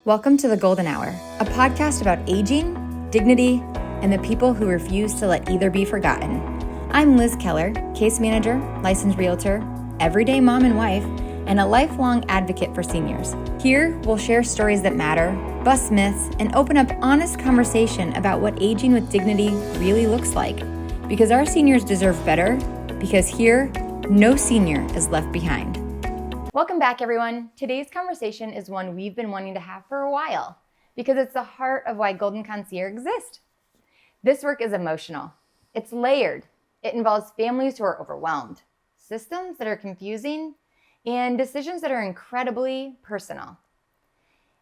Welcome to the Golden Hour, a podcast about aging, dignity, and the people who refuse to let either be forgotten. I'm Liz Keller, case manager, licensed realtor, everyday mom and wife, and a lifelong advocate for seniors. Here, we'll share stories that matter, bust myths, and open up honest conversation about what aging with dignity really looks like. Because our seniors deserve better, because here, no senior is left behind. Welcome back, everyone. Today's conversation is one we've been wanting to have for a while because it's the heart of why Golden Concierge exists. This work is emotional. It's layered. It involves families who are overwhelmed, systems that are confusing, and decisions that are incredibly personal.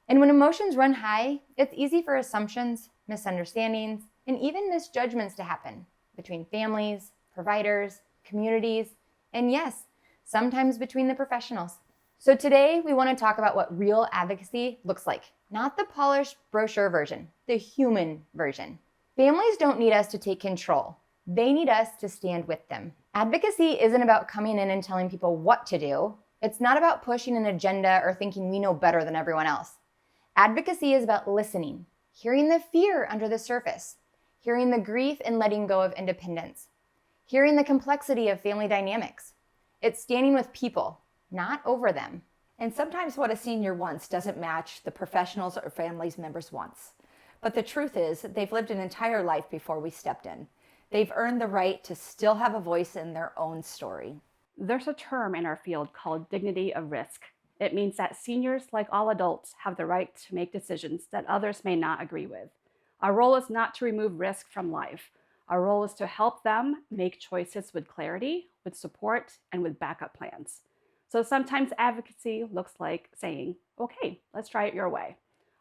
And when emotions run high, it's easy for assumptions, misunderstandings, and even misjudgments to happen between families, providers, communities, and yes, sometimes between the professionals. So today we want to talk about what real advocacy looks like. Not the polished brochure version, the human version. Families don't need us to take control. They need us to stand with them. Advocacy isn't about coming in and telling people what to do. It's not about pushing an agenda or thinking we know better than everyone else. Advocacy is about listening, hearing the fear under the surface, hearing the grief and letting go of independence, hearing the complexity of family dynamics. It's standing with people, not over them. And sometimes what a senior wants doesn't match the professionals or family's members' wants. But the truth is, they've lived an entire life before we stepped in. They've earned the right to still have a voice in their own story. There's a term in our field called dignity of risk. It means that seniors, like all adults, have the right to make decisions that others may not agree with. Our role is not to remove risk from life. Our role is to help them make choices with clarity, with support, and with backup plans. So sometimes advocacy looks like saying, okay, let's try it your way.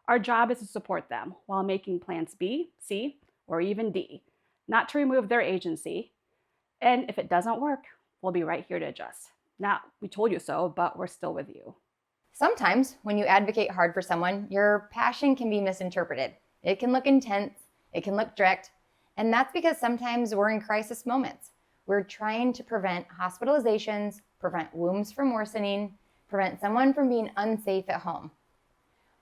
Our job is to support them while making plans B, C, or even D, not to remove their agency. And if it doesn't work, we'll be right here to adjust. Not, we told you so, but we're still with you. Sometimes when you advocate hard for someone, your passion can be misinterpreted. It can look intense, it can look direct, and that's because sometimes we're in crisis moments. We're trying to prevent hospitalizations, prevent wombs from worsening, prevent someone from being unsafe at home.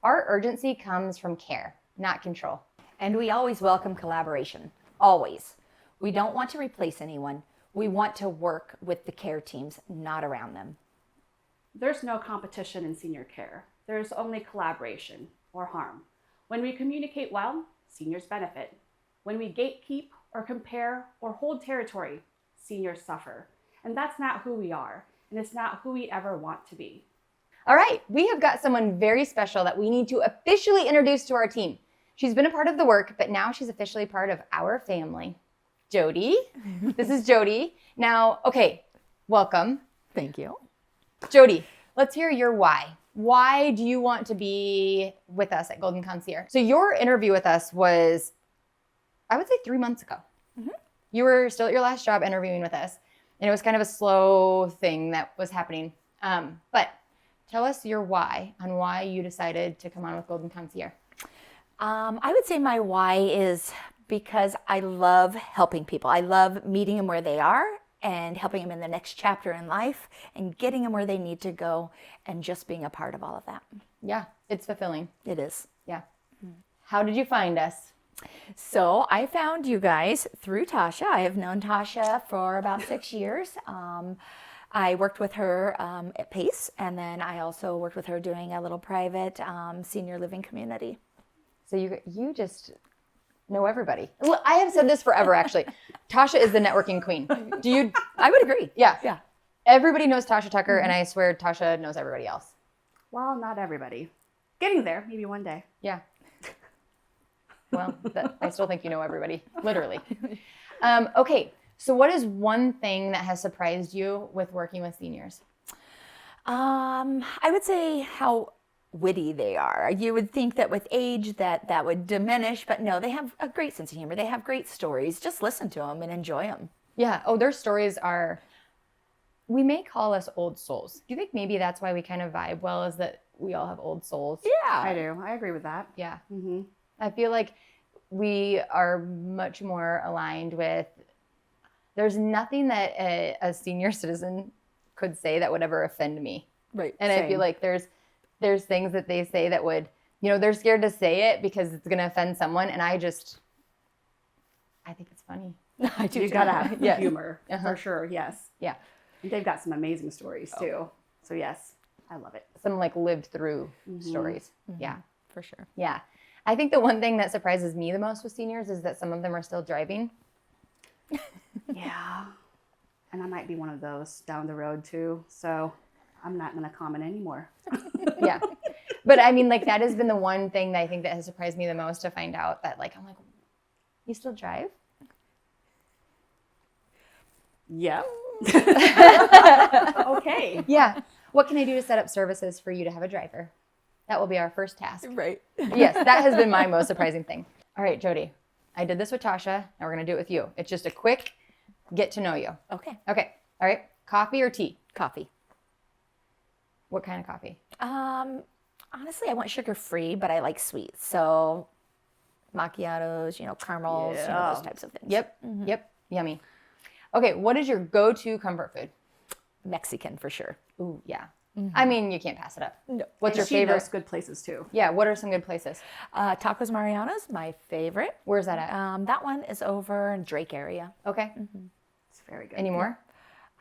Our urgency comes from care, not control. And we always welcome collaboration, always. We don't want to replace anyone. We want to work with the care teams, not around them. There's no competition in senior care. There's only collaboration or harm. When we communicate well, seniors benefit. When we gatekeep or compare or hold territory, seniors suffer. And that's not who we are, and it's not who we ever want to be. All right, we have got someone very special that we need to officially introduce to our team. She's been a part of the work, but now she's officially part of our family. Jodi. This is Jodi. Now, okay, welcome. Thank you. Jodi, let's hear your why. Why do you want to be with us at Golden Concierge? So your interview with us was, I would say 3 months ago. Mm-hmm. You were still at your last job interviewing with us, and it was kind of a slow thing that was happening. But tell us your why on why you decided to come on with Golden Concierge. I would say my why is because I love helping people. I love meeting them where they are and helping them in the next chapter in life and getting them where they need to go and just being a part of all of that. Yeah, it's fulfilling. It is. Yeah. How did you find us? So I found you guys through Tasha. I have known Tasha for about 6 years. I worked with her at Pace, and then I also worked with her doing a little private senior living community. So you just know everybody. Well, I have said this forever, actually. Tasha is the networking queen. I would agree. Yeah. Everybody knows Tasha Tucker, and I swear Tasha knows everybody else. Well, not everybody. Getting there, maybe one day. Yeah. Well, I still think you know everybody, literally. Okay, so what is one thing that has surprised you with working with seniors? I would say how witty they are. You would think that with age that would diminish, but no, they have a great sense of humor. They have great stories. Just listen to them and enjoy them. Yeah. Oh, their stories are, we may call us old souls. Do you think maybe that's why we kind of vibe well, is that we all have old souls? Yeah. I do. I agree with that. Yeah. Mm-hmm. I feel like we are much more aligned with, there's nothing that a senior citizen could say that would ever offend me. Right. And Same. I feel like there's things that they say that would You know, they're scared to say it because it's going to offend someone. And I think it's funny. I do. You gotta have Yes. humor for sure. Yes. Yeah. And they've got some amazing stories too. So yes, I love it. Some like lived through stories. Yeah. For sure. Yeah. I think the one thing that surprises me the most with seniors is that some of them are still driving. Yeah. And I might be one of those down the road too. So I'm not going to comment anymore. Yeah. But I mean, like, that has been the one thing that I think that has surprised me the most to find out that, like, I'm like, you still drive? Yeah. Okay. Yeah. What can I do to set up services for you to have a driver? That will be our first task. Right. Yes, that has been my most surprising thing. All right, Jodi, I did this with Tasha. Now we're going to do it with you. It's just a quick get to know you. Okay. Okay. All right. Coffee or tea? Coffee. What kind of coffee? Honestly, I want sugar-free, but I like sweet. So macchiatos, caramels, those types of things. Yep. Yep. Yummy. Okay. What is your go-to comfort food? Mexican for sure. Ooh, yeah. I mean, you can't pass it up. No. What's your She favorite? knows good places too. Yeah. What are some good places? Tacos Mariano's, my favorite. Where's that at? That one is over in Drake area. Okay. It's very good. Any more?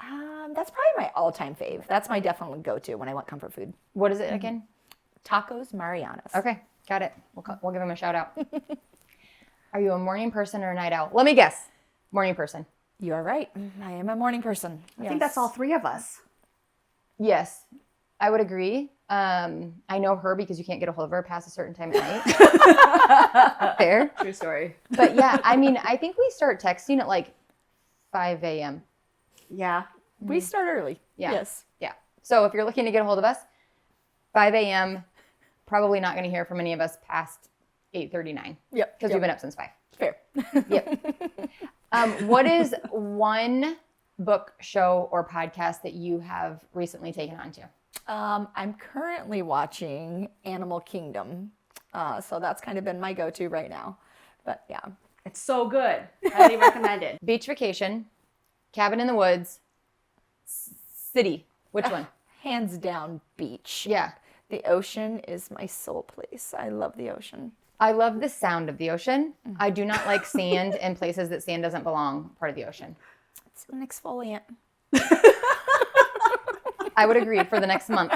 That's probably my all-time fave. That's my definitely go-to when I want comfort food. What is it again? Tacos Mariano's. Okay. Got it. We'll give them a shout out. Are you a morning person or a night owl? Let me guess. Morning person. You are right. I am a morning person. I think that's all three of us. Yes, I would agree. I know her because you can't get a hold of her past a certain time at night. Fair. True story. But yeah, I mean, I think we start texting at like 5 a.m. Yeah. We start early. Yeah. Yes. Yeah. So if you're looking to get a hold of us, 5 a.m., probably not going to hear from any of us past 8:39. Yep. Because we've been up since 5. Fair. Yep. What is one book, show, or podcast that you have recently taken on to? I'm currently watching Animal Kingdom. So that's kind of been my go-to right now. But yeah. It's so good. Highly recommended. Beach vacation, cabin in the woods, city. Which one? Hands down, beach. Yeah. The ocean is my soul place. I love the ocean. I love the sound of the ocean. I do not like sand and places that sand doesn't belong part of the ocean. It's an exfoliant. I would agree for the next month.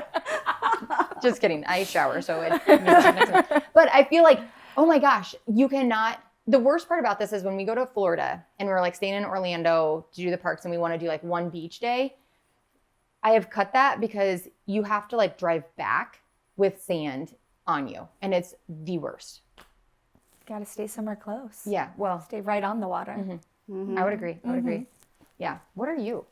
Just kidding. I shower, so it next month. But I feel like, oh my gosh, you cannot. The worst part about this is when we go to Florida and we're like staying in Orlando to do the parks and we want to do like one beach day. I have cut that because you have to like drive back with sand on you, and it's the worst. Got to stay somewhere close. Yeah, well, Stay right on the water. I would agree. I would agree. Yeah. What are you?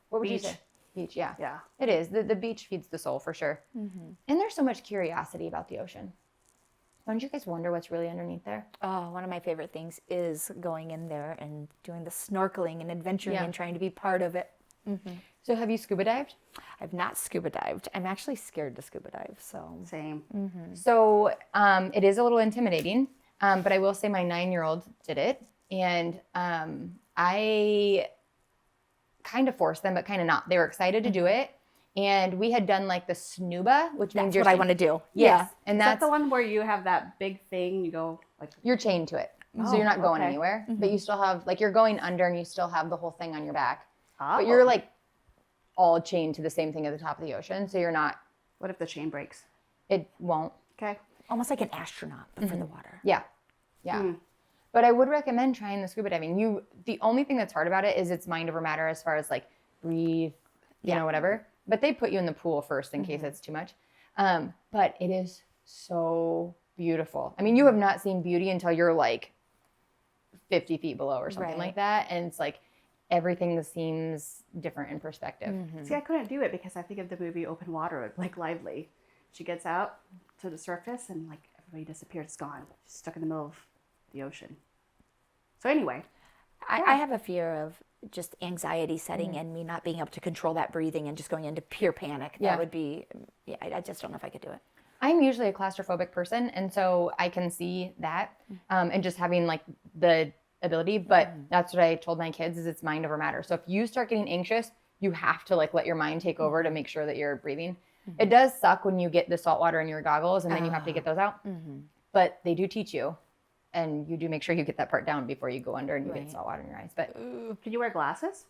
What would you Beach. say? Beach, yeah. Yeah. It is. The beach feeds the soul for sure. And there's so much curiosity about the ocean. Don't you guys wonder what's really underneath there? Oh, one of my favorite things is going in there and doing the snorkeling and adventuring Yeah. and trying to be part of it. So have you scuba dived? I've not scuba dived. I'm actually scared to scuba dive. So Same. So it is a little intimidating, but I will say my 9-year-old did it. And I kind of forced them, but kind of not. They were excited to do it. And we had done like the snuba, which means that's you're what I want to do. Yes. And Is that that's the one where you have that big thing? You go like. you're chained to it. So Oh, you're not going okay. anywhere, but you still have, like, you're going under and you still have the whole thing on your back. Oh. But you're like all chained to the same thing at the top of the ocean. So you're not, What if the chain breaks? it won't. Okay. Almost like an astronaut, but for the water. Yeah. Yeah. But I would recommend trying the scuba diving. The only thing that's hard about it is it's mind over matter as far as like breathe, you know, whatever. But they put you in the pool first in case it's too much. But it is so beautiful. I mean, you have not seen beauty until you're like 50 feet below or something Right. like that. And it's like everything that seems different in perspective. See, I couldn't do it because I think of the movie Open Water, like Lively. She gets out to the surface and like everybody disappears, it's gone. She's stuck in the middle of the ocean. So anyway, I have a fear of just anxiety setting in, me not being able to control that breathing and just going into pure panic. Yeah. That would be, I just don't know if I could do it. I'm usually a claustrophobic person, and so I can see that, and just having like the ability. But that's what I told my kids: is it's mind over matter. So if you start getting anxious, you have to like let your mind take over to make sure that you're breathing. It does suck when you get the salt water in your goggles and then you have to get those out. But they do teach you, and you do make sure you get that part down before you go under and you get salt water in your eyes. But Can you wear glasses?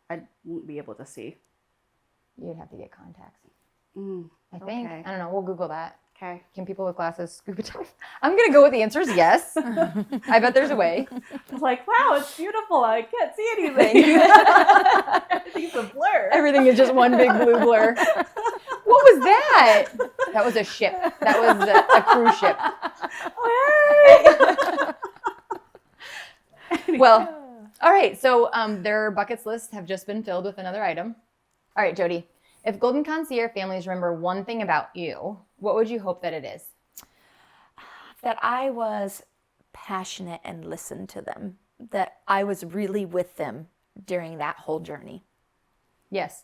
I won't be able to see. you'd have to get contacts. I think. Okay. I don't know. We'll Google that. Okay. Can people with glasses scuba dive? I'm going to go with the answer is yes. I bet there's a way. It's like, wow, it's beautiful. I can't see anything. Everything's a blur. Everything is just one big blue blur. What was that? That was a ship. That was a cruise ship. Well, all right. So their buckets list have just been filled with another item. All right, Jodi. If Golden Concierge families remember one thing about you, what would you hope that it is? That I was passionate and listened to them. That I was really with them during that whole journey. Yes.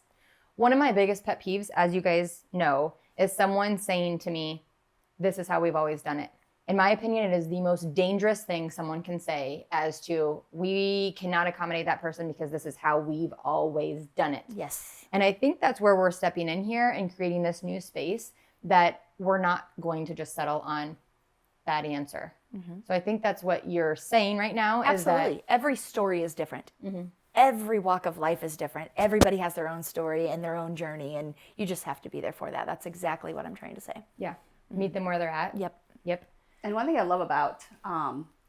One of my biggest pet peeves, as you guys know, is someone saying to me, this is how we've always done it. In my opinion, it is the most dangerous thing someone can say as to, we cannot accommodate that person because this is how we've always done it. Yes. And I think that's where we're stepping in here and creating this new space that we're not going to just settle on that answer. So I think that's what you're saying right now. Absolutely. Is that every story is different. Every walk of life is different. Everybody has their own story and their own journey, and you just have to be there for that. That's exactly what I'm trying to say. yeah, meet them where they're at. Yep. And one thing I love about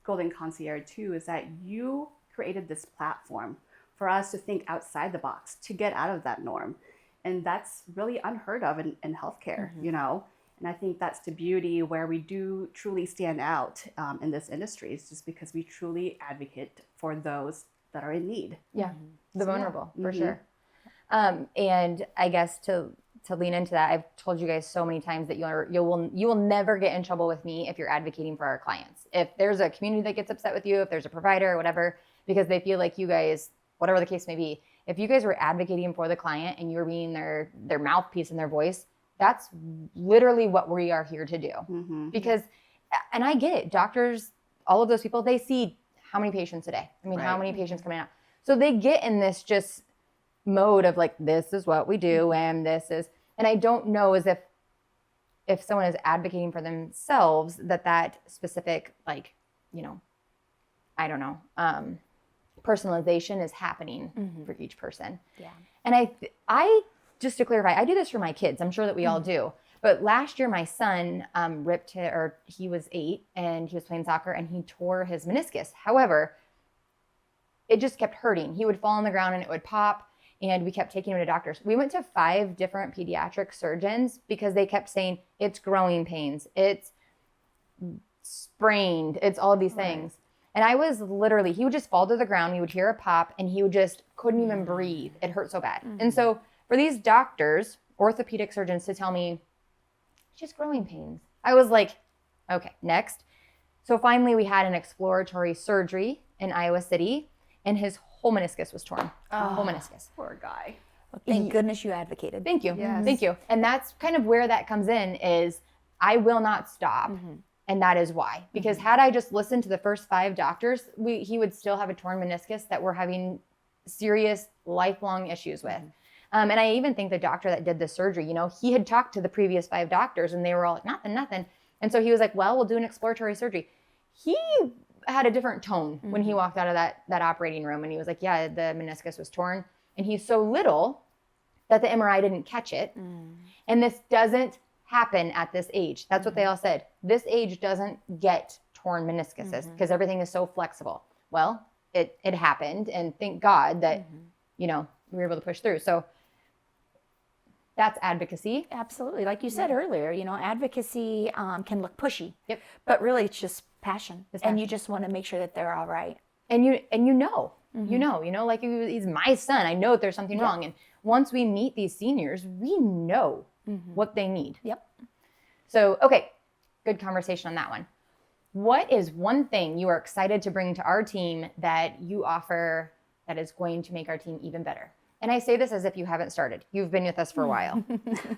Golden Concierge too is that you created this platform for us to think outside the box, to get out of that norm. And that's really unheard of in healthcare, you know? And I think that's the beauty where we do truly stand out in this industry, is just because we truly advocate for those that are in need. Yeah, the vulnerable, for sure. And I guess to lean into that, I've told you guys so many times that you will never get in trouble with me if you're advocating for our clients. If there's a community that gets upset with you, if there's a provider or whatever, because they feel like you guys, whatever the case may be, if you guys were advocating for the client and you were being their mouthpiece and their voice, that's literally what we are here to do. Because, and I get it, doctors, all of those people, they see how many patients a day? I mean, how many patients coming out? So they get in this just mode of like, this is what we do, and this is, and I don't know as if someone is advocating for themselves that specific, like, you know, I don't know, personalization is happening for each person. Yeah. And I just to clarify, I do this for my kids. I'm sure that we all do. But last year, my son he was 8 and he was playing soccer and he tore his meniscus. However, it just kept hurting. He would fall on the ground and it would pop, and we kept taking him to doctors. We went to 5 different pediatric surgeons because they kept saying, it's growing pains, it's sprained, it's all of these things. And I was literally, he would just fall to the ground, he would hear a pop, and he would just couldn't even breathe. It hurt so bad. And so for these doctors, orthopedic surgeons, to tell me, just growing pains, I was like, okay, next. So finally we had an exploratory surgery in Iowa City, and his whole meniscus was torn. Whole meniscus. Poor guy. Well, thank goodness you advocated. Thank you. Yes. Thank you. And that's kind of where that comes in, is I will not stop. And that is why. Because had I just listened to the first 5 doctors, he would still have a torn meniscus that we're having serious lifelong issues with. And I even think the doctor that did the surgery, you know, he had talked to the previous 5 doctors and they were all like, nothing. And so he was like, well, we'll do an exploratory surgery. He had a different tone when he walked out of that operating room, and he was like, yeah, the meniscus was torn. And he's so little that the MRI didn't catch it. And this doesn't happen at this age. That's what they all said. This age doesn't get torn meniscuses because everything is so flexible. Well, it happened, and thank God that, you know, we were able to push through. So that's advocacy. Absolutely. Like you said earlier, you know, advocacy can look pushy. Yep. But really it's just passion. It's And passion. you just want to make sure that they're all right. And you know, like he's my son. I know that there's something wrong. And once we meet these seniors, we know what they need. Yep. So, okay, good conversation on that one. What is one thing you are excited to bring to our team that you offer that is going to make our team even better? And I say this as if you haven't started. You've been with us for a while.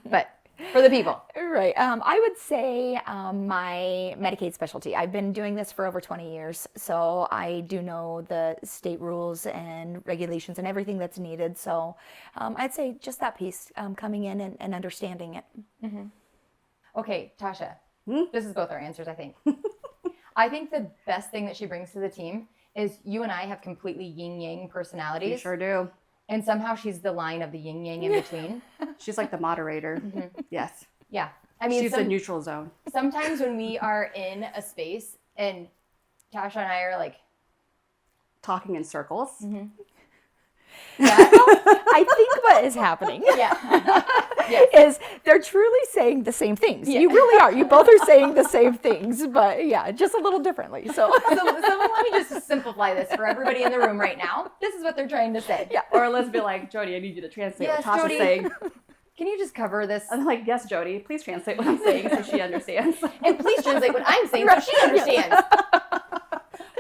But for the people. Right. I would say my Medicaid specialty. I've been doing this for over 20 years, so I do know the state rules and regulations and everything that's needed. So I'd say just that piece, coming in and understanding it. Okay, Tasha, this is both our answers, I think. I think the best thing that she brings to the team is you and I have completely yin-yang personalities. You sure do. And somehow she's the line of the yin-yang in between. She's like the moderator. Yes. Yeah. I mean, she's the neutral zone. Sometimes when we are in a space and Tasha and I are like talking in circles. I think what is happeing is they're truly saying the same things. You really are. You both are saying the same things, but just a little differently. So let me just simplify this for everybody in the room right now. This is what they're trying to say. Yeah. Or let's be like, Jodi, I need you to translate what Tasha's Jodi, saying. Can you just cover this? I'm like, yes, Jodi, please translate what I'm saying so she understands. And please translate what I'm saying so she understands.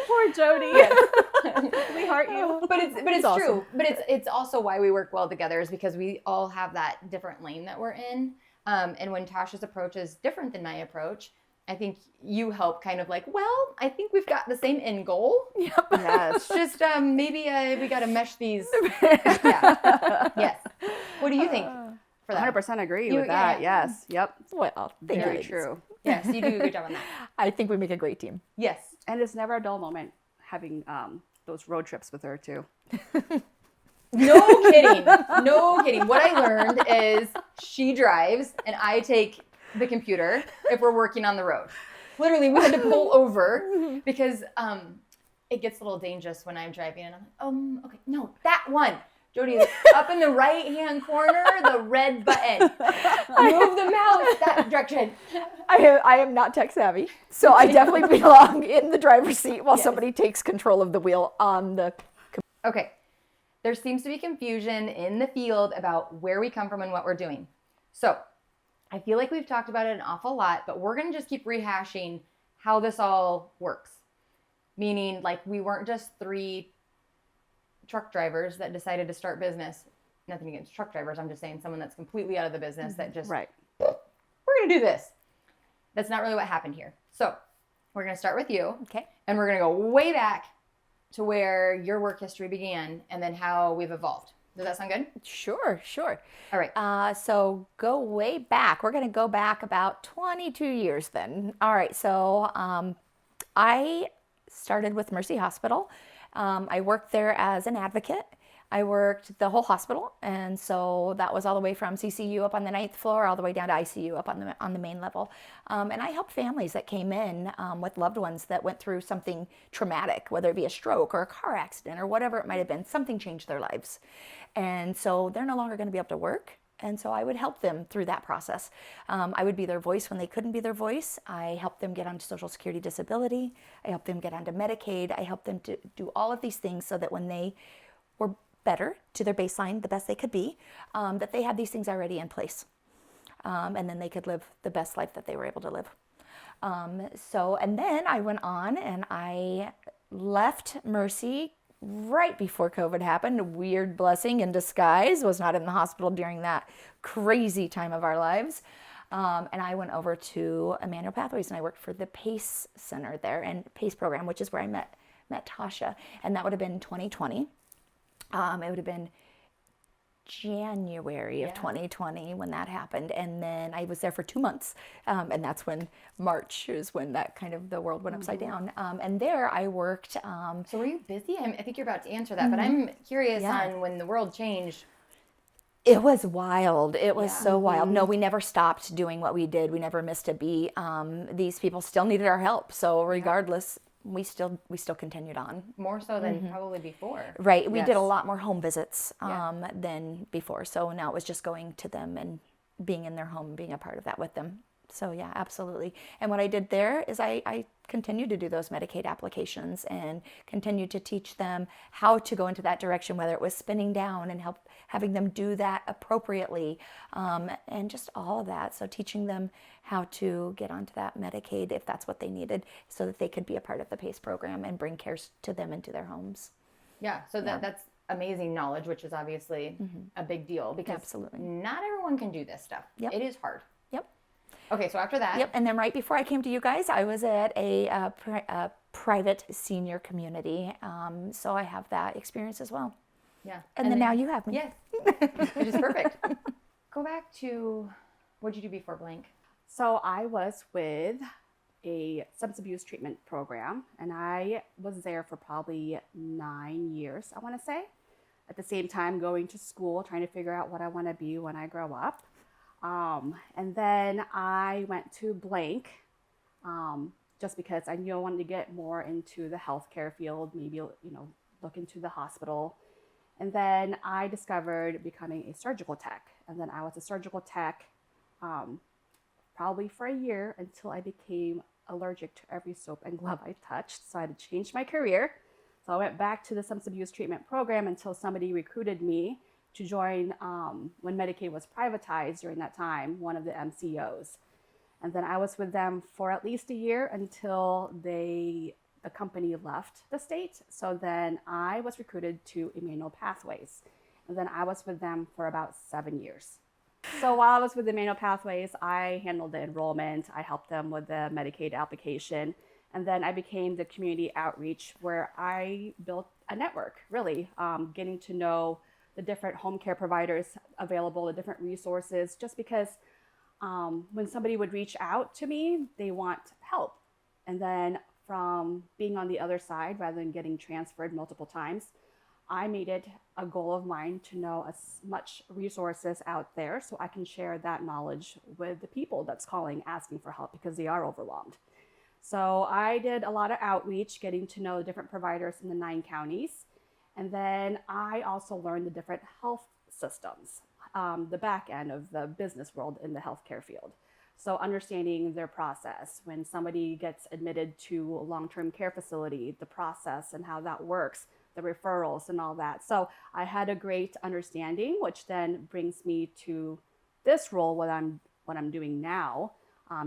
Poor Jodi. We heart you. But it's awesome. true. But it's also why we work well together, is because we all have that different lane that we're in. And when Tasha's approach is different than my approach, I think you help kind of like, well, I think we've got the same end goal. Yep. Yes. Just maybe we got to mesh these. Yeah. Yes. What do you think for that? 100% agree with that. Yeah. Yes. Yep. Well, thank Very you. true. Yes, you do a good job on that. I think we make a great team. Yes. And it's never a dull moment having those road trips with her too. No kidding. No kidding. What I learned is she drives and I take the computer if we're working on the road. Literally, we had to pull over because it gets a little dangerous when I'm driving. And I'm like, okay, no, that one. Jodi, up in the right-hand corner, the red button. Move the mouse that direction. I am not tech savvy, so I definitely belong in the driver's seat while somebody takes control of the wheel on the. Okay. There seems to be confusion in the field about where we come from and what we're doing. So I feel like we've talked about it an awful lot, but we're going to just keep rehashing how this all works. Meaning, like, we weren't just 3 truck drivers that decided to start business. Nothing against truck drivers. I'm just saying someone that's completely out of the business that just, right. We're going to do this. That's not really what happened here. So we're going to start with you. Okay. And we're going to go way back to where your work history began and then how we've evolved. Does that sound good? Sure. All right. So go way back. We're going to go back about 22 years then. All right. So I started with Mercy Hospital. I worked there as an advocate. I worked the whole hospital, and so that was all the way from CCU up on the 9th floor all the way down to ICU up on the main level. And I helped families that came in with loved ones that went through something traumatic, whether it be a stroke or a car accident or whatever it might have been. Something changed their lives. And so they're no longer going to be able to work. And so I would help them through that process. I would be their voice when they couldn't be their voice. I helped them get onto Social Security disability. I helped them get onto Medicaid. I helped them to do all of these things so that when they were better to their baseline, the best they could be, that they had these things already in place. And then they could live the best life that they were able to live. And then I went on and I left Mercy right before COVID happened. A weird blessing in disguise. Was not in the hospital during that crazy time of our lives. And I went over to Emmanuel Pathways and I worked for the PACE Center there and PACE program, which is where I met Tasha. And that would have been 2020. It would have been January of 2020 when that happened. And then I was there for 2 months. And that's when March is when that kind of the world went upside down. And there I worked. So were you busy? I think you're about to answer that, but I'm curious on when the world changed. It was wild. It was so wild. No, we never stopped doing what we did. We never missed a beat. These people still needed our help. So regardless, we still continued on. More so than probably before. Right. We did a lot more home visits than before. So now it was just going to them and being in their home, being a part of that with them. So yeah, absolutely. And what I did there is I continued to do those Medicaid applications and continued to teach them how to go into that direction, whether it was spinning down and having them do that appropriately, and just all of that. So teaching them how to get onto that Medicaid if that's what they needed so that they could be a part of the PACE program and bring care to them into their homes. Yeah, so that's amazing knowledge, which is obviously a big deal because Absolutely. not everyone can do this stuff. Yep. It is hard. Yep. Okay, so after that. Yep. And then right before I came to you guys, I was at a private senior community. So I have that experience as well. Yeah. And then now you have me. Yes. Which is perfect. Go back to, what did you do before blank? So I was with a substance abuse treatment program, and I was there for probably 9 years, I want to say. At the same time, going to school, trying to figure out what I want to be when I grow up. And then I went to blank, just because I knew I wanted to get more into the healthcare field, maybe, look into the hospital. And then I discovered becoming a surgical tech. And then I was a surgical tech probably for a year until I became allergic to every soap and glove I touched. So I had to change my career. So I went back to the substance abuse treatment program until somebody recruited me to join when Medicaid was privatized during that time, one of the MCOs. And then I was with them for at least a year until the company left the state. So then I was recruited to Emmanuel Pathways. And then I was with them for about 7 years. So while I was with Emmanuel Pathways, I handled the enrollment. I helped them with the Medicaid application. And then I became the community outreach where I built a network, really, getting to know the different home care providers available, the different resources, just because when somebody would reach out to me, they want help. And then from being on the other side, rather than getting transferred multiple times, I made it a goal of mine to know as much resources out there so I can share that knowledge with the people that's calling, asking for help because they are overwhelmed. So I did a lot of outreach, getting to know the different providers in the 9 counties. And then I also learned the different health systems, the back end of the business world in the healthcare field. So understanding their process, when somebody gets admitted to a long-term care facility, the process and how that works, the referrals and all that. So I had a great understanding, which then brings me to this role, what I'm doing now,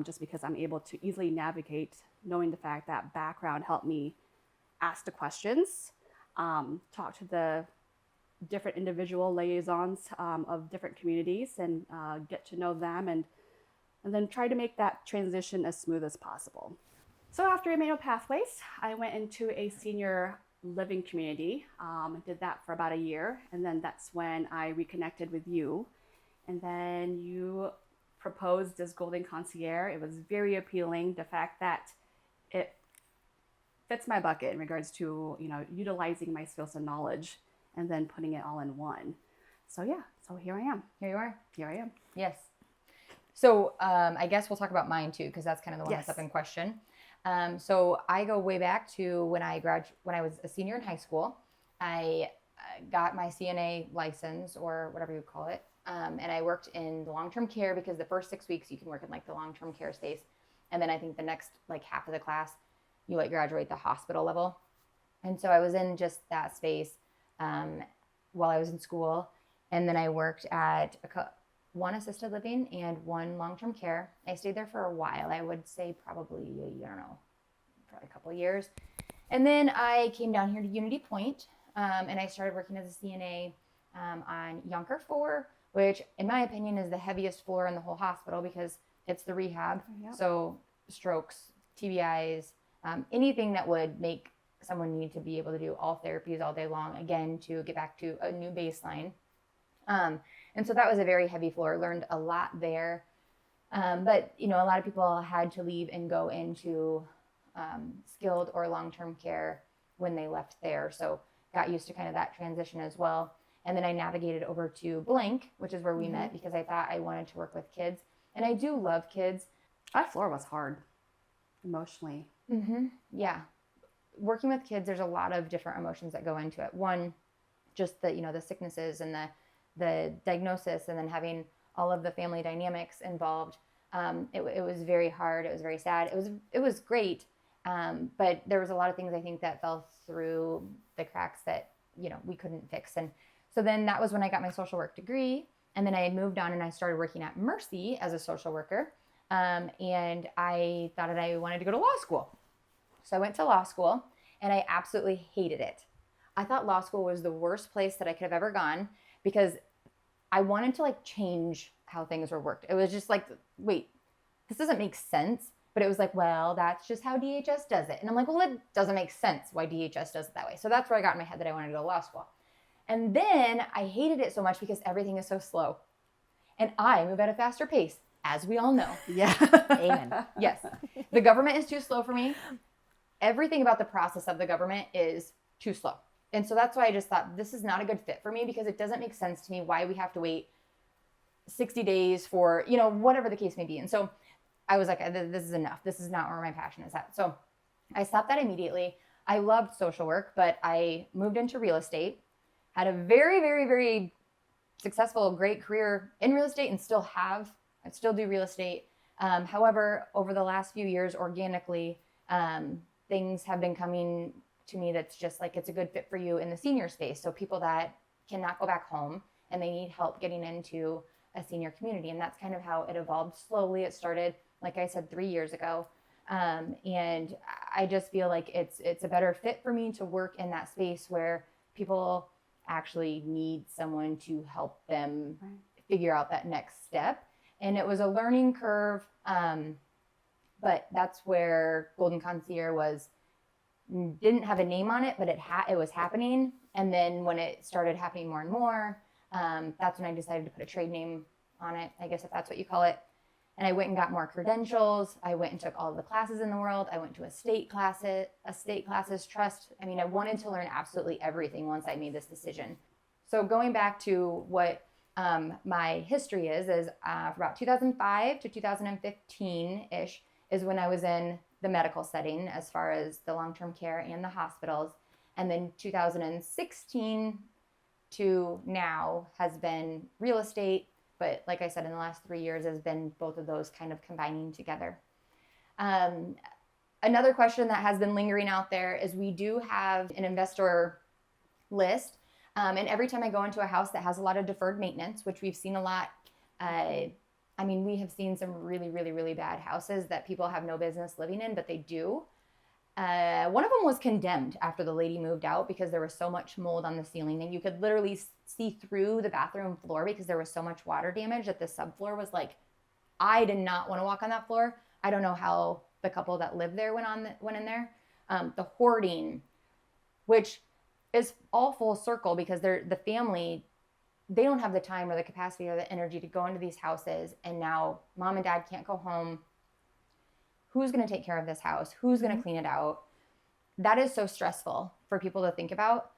just because I'm able to easily navigate, knowing the fact that background helped me ask the questions, talk to the different individual liaisons of different communities and get to know them and then try to make that transition as smooth as possible. So after Emmanuel Pathways, I went into a senior living community. Did that for about a year, and then that's when I reconnected with you. And then you proposed this Golden Concierge. It was very appealing, the fact that it fits my bucket in regards to utilizing my skills and knowledge and then putting it all in one. So yeah, so here I am. Here you are. Here I am. Yes. So I guess we'll talk about mine too, because that's kind of the one Yes. that's up in question. So I go way back to when I was a senior in high school. I got my CNA license, or whatever you call it, and I worked in the long-term care, because the first 6 weeks you can work in like the long-term care space, and then I think the next like half of the class you graduate the hospital level. And so I was in just that space while I was in school, and then I worked at one assisted living and one long-term care. I stayed there for a while. I would say probably a couple of years. And then I came down here to Unity Point, and I started working as a CNA on Yonker 4, which in my opinion is the heaviest floor in the whole hospital because it's the rehab. Yep. So strokes, TBIs, anything that would make someone need to be able to do all therapies all day long, again, to get back to a new baseline. And so that was a very heavy floor. Learned a lot there. But, a lot of people had to leave and go into skilled or long-term care when they left there. So got used to kind of that transition as well. And then I navigated over to Blank, which is where we met, because I thought I wanted to work with kids. And I do love kids. That floor was hard emotionally. Mm-hmm. Yeah. Working with kids, there's a lot of different emotions that go into it. One, just the sicknesses and the diagnosis, and then having all of the family dynamics involved. It was very hard. It was very sad. It was great. But there was a lot of things I think that fell through the cracks that, we couldn't fix. And so then that was when I got my social work degree. And then I had moved on and I started working at Mercy as a social worker. And I thought that I wanted to go to law school. So I went to law school and I absolutely hated it. I thought law school was the worst place that I could have ever gone because I wanted to like change how things were worked. It was just like, wait, this doesn't make sense. But it was like, well, that's just how DHS does it. And I'm like, well, it doesn't make sense why DHS does it that way. So that's where I got in my head that I wanted to go to law school. And then I hated it so much because everything is so slow. And I move at a faster pace, as we all know. Yeah. Amen. Yes. The government is too slow for me. Everything about the process of the government is too slow. And so that's why I just thought this is not a good fit for me because it doesn't make sense to me why we have to wait 60 days for, you know, whatever the case may be. And so I was like, this is enough. This is not where my passion is at. So I stopped that immediately. I loved social work, but I moved into real estate, had a very, very, very successful, great career in real estate and still have. I still do real estate. However, over the last few years, organically, things have been coming to me that's just like it's a good fit for you in the senior space. So people that cannot go back home and they need help getting into a senior community. And that's kind of how it evolved slowly. It started, like I said, 3 years ago. And I just feel like it's a better fit for me to work in that space where people actually need someone to help them figure out that next step. And it was a learning curve. But that's where Golden Concierge didn't have a name on it, but it was happening. And then when it started happening more and more, that's when I decided to put a trade name on it, I guess if that's what you call it. And I went and got more credentials. I went and took all of the classes in the world. I went to estate classes, trust. I mean, I wanted to learn absolutely everything once I made this decision. So going back to what my history is for about 2005 to 2015-ish is when I was in the medical setting as far as the long-term care and the hospitals. And then 2016 to now has been real estate. But like I said, in the last 3 years has been both of those kind of combining together. Another question that has been lingering out there is we do have an investor list. And every time I go into a house that has a lot of deferred maintenance, which we've seen a lot, I mean, we have seen some really, really, really bad houses that people have no business living in, but they do. One of them was condemned after the lady moved out because there was so much mold on the ceiling and you could literally see through the bathroom floor because there was so much water damage that the subfloor was like, I did not want to walk on that floor. I don't know how the couple that lived there went in there. The hoarding, which is all full circle because the family, they don't have the time or the capacity or the energy to go into these houses. And now mom and dad can't go home. Who's going to take care of this house? Who's going to clean it out? That is so stressful for people to think about.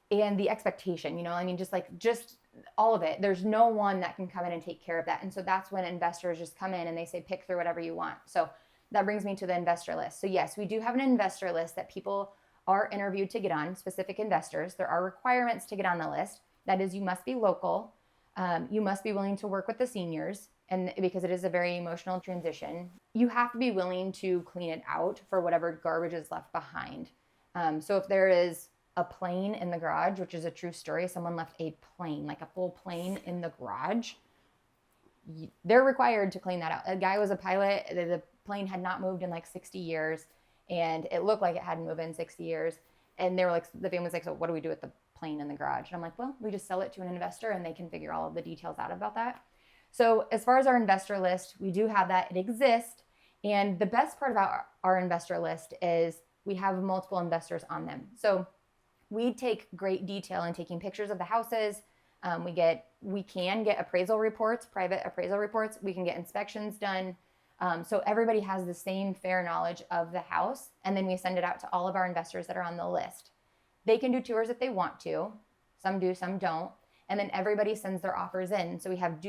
And the expectation, you know, I mean, just all of it. There's no one that can come in and take care of that. And so that's when investors just come in and they say, pick through whatever you want. So that brings me to the investor list. So yes, we do have an investor list that people are interviewed to get on, specific investors. There are requirements to get on the list. That is, you must be local. You must be willing to work with the seniors. And because it is a very emotional transition, you have to be willing to clean it out for whatever garbage is left behind. So if there is a plane in the garage, which is a true story, someone left a plane, like a full plane in the garage, they're required to clean that out. A guy was a pilot. The plane had not moved in like 60 years and it looked like it hadn't moved in 60 years. And they were like, the family was like, so what do we do with the plane in the garage? And I'm like, well, we just sell it to an investor and they can figure all of the details out about that. So as far as our investor list, we do have that. It exists. And the best part about our investor list is we have multiple investors on them. So we take great detail in taking pictures of the houses. We can get appraisal reports, private appraisal reports. We can get inspections done. So everybody has the same fair knowledge of the house. And then we send it out to all of our investors that are on the list. They can do tours if they want to. Some do, some don't. And then everybody sends their offers in. So we have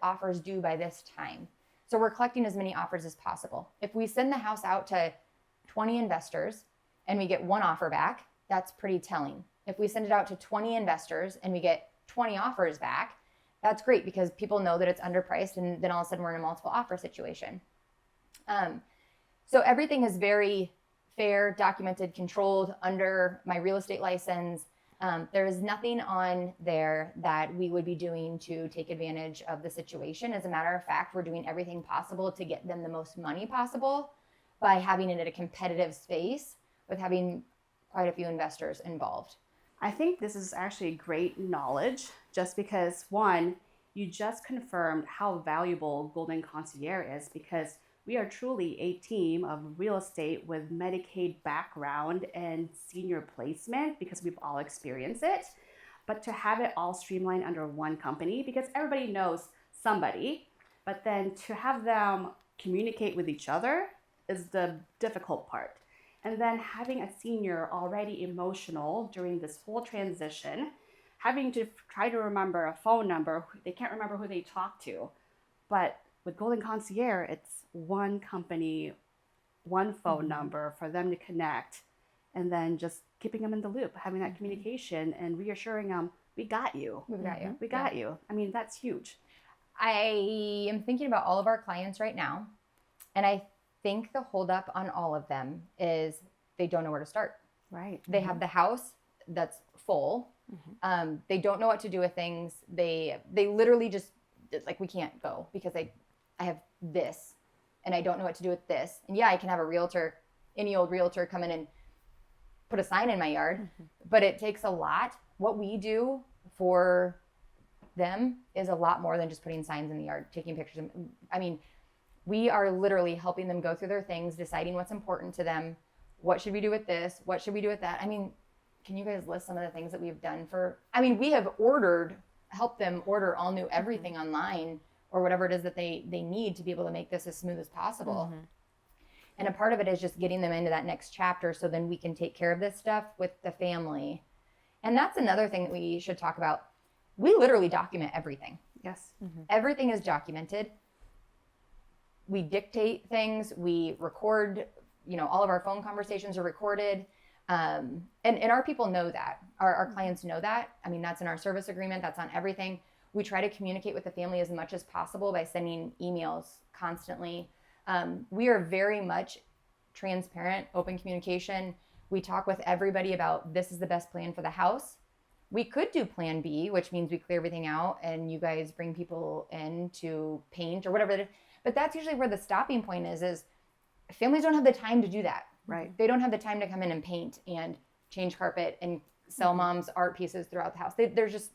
offers due by this time. So we're collecting as many offers as possible. If we send the house out to 20 investors and we get one offer back, that's pretty telling. If we send it out to 20 investors and we get 20 offers back, that's great because people know that it's underpriced and then all of a sudden we're in a multiple offer situation. So everything is very fair, documented, controlled under my real estate license. There is nothing on there that we would be doing to take advantage of the situation. As a matter of fact, we're doing everything possible to get them the most money possible by having it at a competitive space with having quite a few investors involved. I think this is actually great knowledge just because, one, you just confirmed how valuable Golden Concierge is, because we are truly a team of real estate with Medicaid background and senior placement, because we've all experienced it. But to have it all streamlined under one company, because everybody knows somebody, but then to have them communicate with each other is the difficult part. And then having a senior already emotional during this whole transition, having to try to remember a phone number, they can't remember who they talked to. But with Golden Concierge, it's one company, one phone number for them to connect, and then just keeping them in the loop, having that communication and reassuring them, we got you. We've got you. We got you. I mean, that's huge. I am thinking about all of our clients right now, and I think the holdup on all of them is they don't know where to start. Right. They have the house that's full. They don't know what to do with things. They literally just, like, we can't go because I have this and I don't know what to do with this. And yeah, I can have a realtor, any old realtor, come in and put a sign in my yard, but it takes a lot. What we do for them is a lot more than just putting signs in the yard, taking pictures. I mean, we are literally helping them go through their things, deciding what's important to them. What should we do with this? What should we do with that? I mean, can you guys list some of the things that we've done we have helped them order all new everything online, or whatever it is that they need to be able to make this as smooth as possible. And a part of it is just getting them into that next chapter so then we can take care of this stuff with the family. And that's another thing that we should talk about. We literally document everything. Yes. Everything is documented. We dictate things, we record, all of our phone conversations are recorded. And our people know that. Our clients know that. I mean, that's in our service agreement, that's on everything. We try to communicate with the family as much as possible by sending emails constantly. We are very much transparent, open communication. We talk with everybody about this is the best plan for the house. We could do plan B, which means we clear everything out and you guys bring people in to paint or whatever it is. But that's usually where the stopping point is families don't have the time to do that. Right. They don't have the time to come in and paint and change carpet and sell mom's art pieces throughout the house. They're just,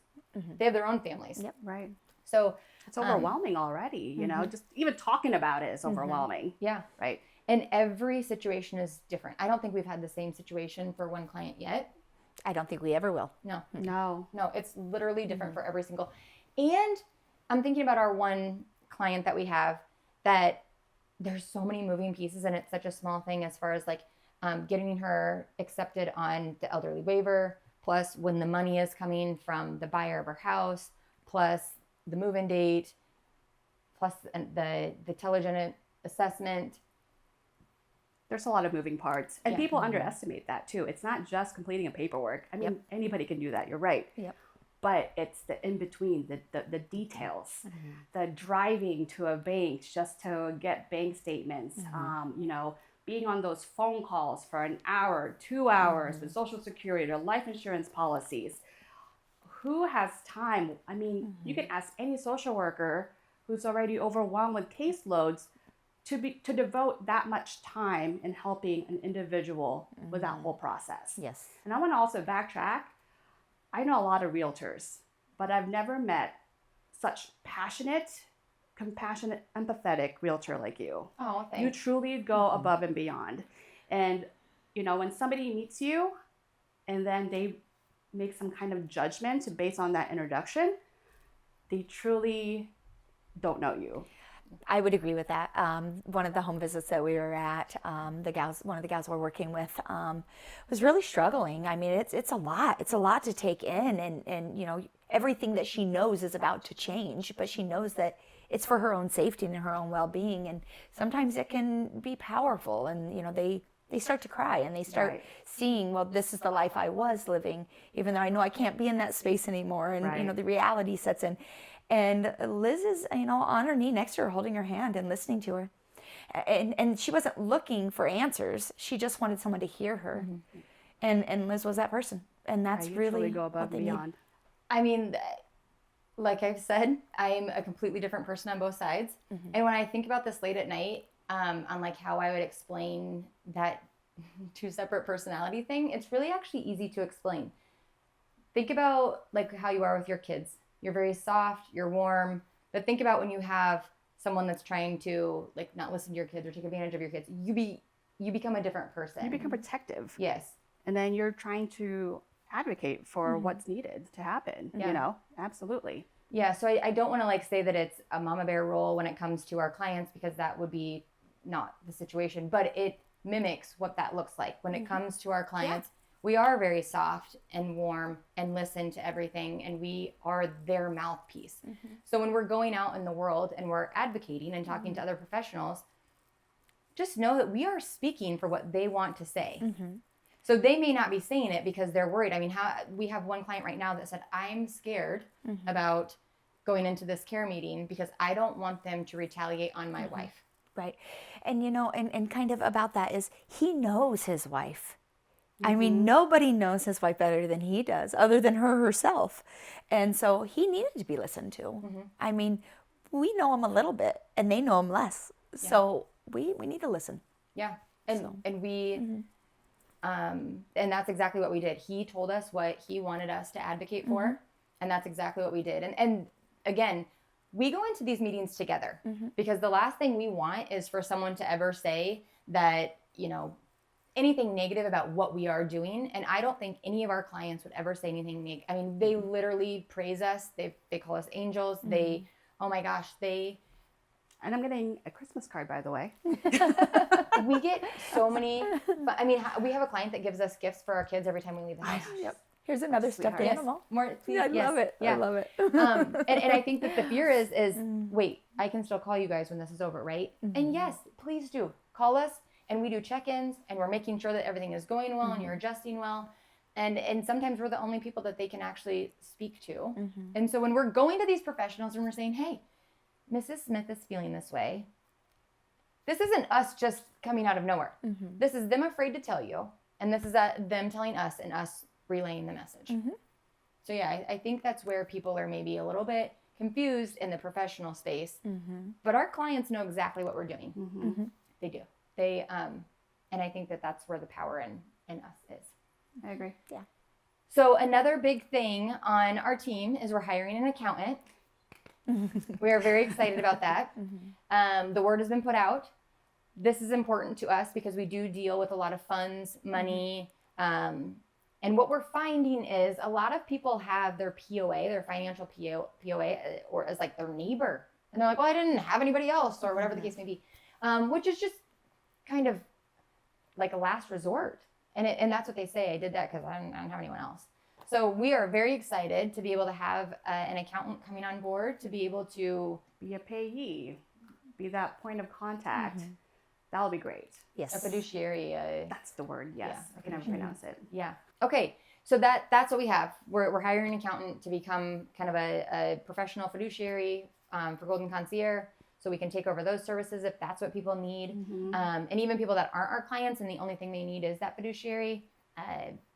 they have their own families. Yep. Right. So it's overwhelming already, just even talking about it is overwhelming. Yeah. Right. And every situation is different. I don't think we've had the same situation for one client yet. I don't think we ever will. No. No, it's literally different for every single. And I'm thinking about our one client that we have that there's so many moving pieces and it's such a small thing as far as getting her accepted on the elderly waiver, plus when the money is coming from the buyer of her house, plus the move-in date, plus the telegenic assessment. There's a lot of moving parts, and people underestimate that too. It's not just completing a paperwork. I mean, anybody can do that. You're right. Yep. But it's the in-between, the details, the driving to a bank just to get bank statements, being on those phone calls for an hour, 2 hours with Social Security or life insurance policies. Who has time? I mean, you can ask any social worker who's already overwhelmed with caseloads to devote that much time in helping an individual with that whole process. Yes. And I want to also backtrack. I know a lot of realtors, but I've never met such passionate, compassionate, empathetic realtor like you. Oh, thanks. You truly go above and beyond. And, when somebody meets you and then they make some kind of judgment based on that introduction, they truly don't know you. I would agree with that. One of the home visits that we were at, one of the gals we're working with, was really struggling. I mean, it's a lot. It's a lot to take in, and everything that she knows is about to change, but she knows that it's for her own safety and her own well-being. And sometimes it can be powerful, and they start to cry and they start seeing, well, this is the life I was living, even though I know I can't be in that space anymore, and the reality sets in. And Liz is, on her knee next to her, holding her hand and listening to her. And she wasn't looking for answers. She just wanted someone to hear her. And Liz was that person. And that's really go above and beyond. I mean, like I've said, I'm a completely different person on both sides. And when I think about this late at night, on how I would explain that two separate personality thing, it's really actually easy to explain. Think about like how you are with your kids. You're very soft, you're warm, but think about when you have someone that's trying to like not listen to your kids or take advantage of your kids. You become a different person. You become protective. Yes. And then you're trying to advocate for what's needed to happen, you know? Absolutely. Yeah, so I don't want to like say that it's a mama bear role when it comes to our clients, because that would be not the situation, but it mimics what that looks like when it comes to our clients. We are very soft and warm and listen to everything, and we are their mouthpiece. So when we're going out in the world and we're advocating and talking to other professionals, just know that we are speaking for what they want to say. So they may not be saying it because they're worried. I mean, we have one client right now that said, I'm scared about going into this care meeting because I don't want them to retaliate on my wife. Right. And, you know, and kind of about that is he knows his wife. I mean, nobody knows his wife better than he does, other than her herself. And so he needed to be listened to. I mean, we know him a little bit and they know him less. So we need to listen. Yeah. And we, and that's exactly what we did. He told us what he wanted us to advocate for. And that's exactly what we did. And again, we go into these meetings together because the last thing we want is for someone to ever say that, you know, anything negative about what we are doing. And I don't think any of our clients would ever say anything negative. I mean, they literally praise us. They call us angels. They, oh my gosh, And I'm getting a Christmas card, by the way. we get so many, but I mean, we have a client that gives us gifts for our kids every time we leave the house. Here's another stuffed Sweetheart. animal. More, please. I love it. I love it. And I think that the fear is wait, I can still call you guys when this is over, right? And yes, please do. Call us, and we do check-ins, and we're making sure that everything is going well and you're adjusting well. And sometimes we're the only people that they can actually speak to. And so when we're going to these professionals and we're saying, hey, Mrs. Smith is feeling this way, this isn't us just coming out of nowhere. This is them afraid to tell you, and this is them telling us and us relaying the message. So yeah, I think that's where people are maybe a little bit confused in the professional space, but our clients know exactly what we're doing. They do. They, and I think that that's where the power in us is. I agree. Yeah. So another big thing on our team is we're hiring an accountant. We are very excited about that. The word has been put out. This is important to us because we do deal with a lot of funds, money, and what we're finding is a lot of people have their POA, their financial POA, or as like their neighbor. And they're like, well, I didn't have anybody else, or whatever the case may be, which is just kind of like a last resort. And that's what they say. I did that because I don't have anyone else. So we are very excited to be able to have an accountant coming on board to be able to be a payee, be that point of contact. That'll be great. Yes. A fiduciary. That's the word. Yes. Yeah, I can never pronounce it. Yeah. Okay. So that's what we have. We're hiring an accountant to become kind of a professional fiduciary for Golden Concierge, so we can take over those services if that's what people need. And even people that aren't our clients and the only thing they need is that fiduciary,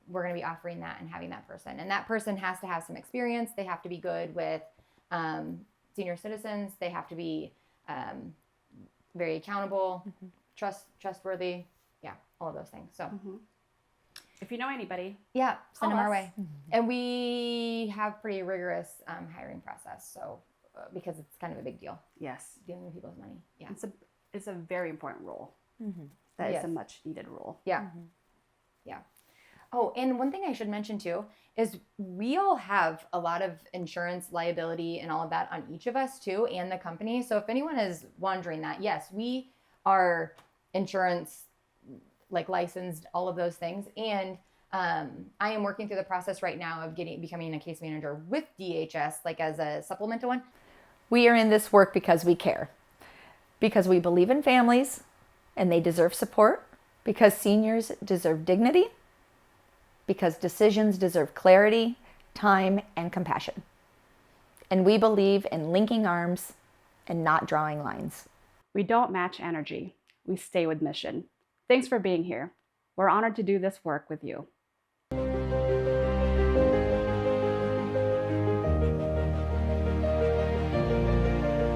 we're going to be offering that and having that person. And that person has to have some experience. They have to be good with senior citizens. They have to be very accountable, trustworthy. Yeah, all of those things. So if you know anybody, yeah, send them our us. way. And we have pretty rigorous hiring process. So because it's kind of a big deal. Yes. Dealing with people's money. Yeah. It's a very important role. That is a much needed role. Yeah. Yeah. Oh, and one thing I should mention too is we all have a lot of insurance liability and all of that on each of us too, and the company. So if anyone is wondering that, yes, we are insurance like licensed, all of those things. And I am working through the process right now of becoming a case manager with DHS, like as a supplemental one. We are in this work because we care, because we believe in families and they deserve support, because seniors deserve dignity, because decisions deserve clarity, time, and compassion. And we believe in linking arms and not drawing lines. We don't match energy. We stay with mission. Thanks for being here. We're honored to do this work with you.